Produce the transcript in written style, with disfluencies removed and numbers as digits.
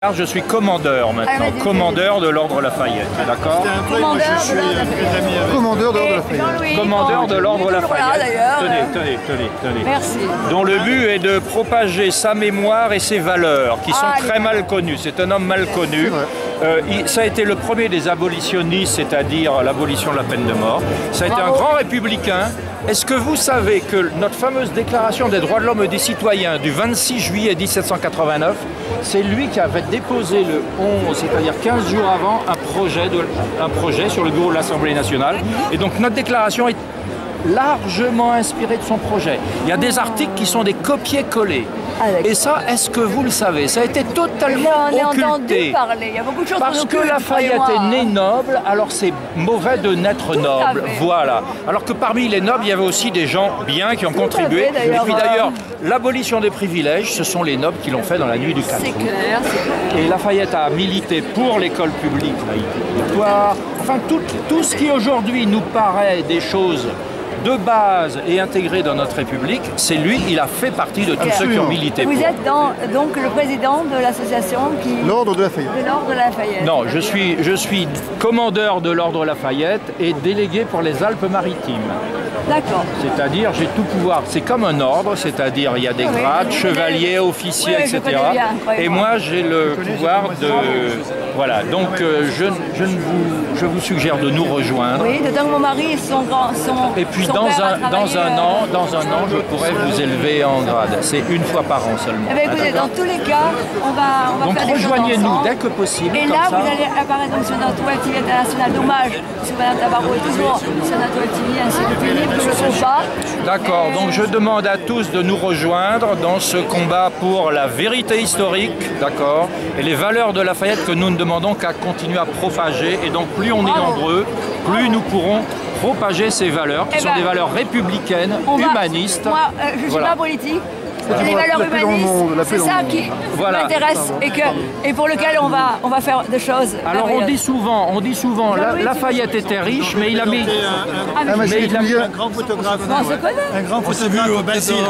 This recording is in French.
Alors, je suis commandeur maintenant, commandeur de l'ordre Lafayette, d'accord? Commandeur de l'ordre Lafayette. Commandeur de l'ordre Lafayette. Tenez. Merci. Dont le but est de propager sa mémoire et ses valeurs, qui sont très mal connues. C'est un homme mal connu. Ça a été le premier des abolitionnistes, c'est-à-dire l'abolition de la peine de mort. Ça a été un grand républicain. Est-ce que vous savez que notre fameuse déclaration des droits de l'homme et des citoyens du 26 juillet 1789, c'est lui qui avait déposé le 11, c'est-à-dire 15 jours avant, un projet sur le bureau de l'Assemblée nationale. Et donc notre déclaration est largement inspirée de son projet. Il y a des articles qui sont des copier-coller. Et ça, est-ce que vous le savez? Ça a été totalement occulté. Il y a beaucoup de choses parce que Lafayette est né noble, alors c'est mauvais de naître noble. Voilà. Alors que parmi les nobles, il y avait aussi des gens bien qui ont contribué. Et puis d'ailleurs, l'abolition des privilèges, ce sont les nobles qui l'ont fait dans la nuit du 4 août. Et Lafayette a milité pour l'école publique, laïque, enfin tout ce qui aujourd'hui nous paraît des choses de base et intégré dans notre République, c'est lui, il a fait partie de tous ceux qui ont milité pour. Vous êtes donc le président de l'association qui... L'Ordre de Lafayette. De l'Ordre de Lafayette. Non, je suis commandeur de l'Ordre Lafayette et délégué pour les Alpes-Maritimes. D'accord. C'est-à-dire, j'ai tout pouvoir. C'est comme un ordre, c'est-à-dire il y a des grades, chevaliers, officiers, etc. Et moi, j'ai le pouvoir de... Voilà, donc je vous suggère de nous rejoindre. Oui, de mon mari et son grand... Et puis dans un an, je pourrais vous élever en grade. C'est une fois par an seulement. Eh bien, écoutez, dans tous les cas, on va donc faire des choses ensemble. Donc rejoignez-nous dès que possible. Et là, vous allez apparaître donc sur notre web TV international d'hommage, parce que Madame Tabarot est toujours sur notre web TV, ainsi que Philippe, je ne le trouve pas. D'accord, donc je demande à tous de nous rejoindre dans ce combat pour la vérité historique, d'accord, et les valeurs de Lafayette que nous ne demandons qu'à continuer à propager. Et donc plus on est nombreux, plus nous pourrons propager ces valeurs, qui sont des valeurs républicaines, humanistes. Moi, je ne suis pas politique. Les valeurs humanistes, c'est ça qui m'intéresse et pour lequel on va faire des choses. Alors on dit souvent, Lafayette était riche, mais il a mis... Un grand photographe. On se connaît. Un grand photographe au Basile.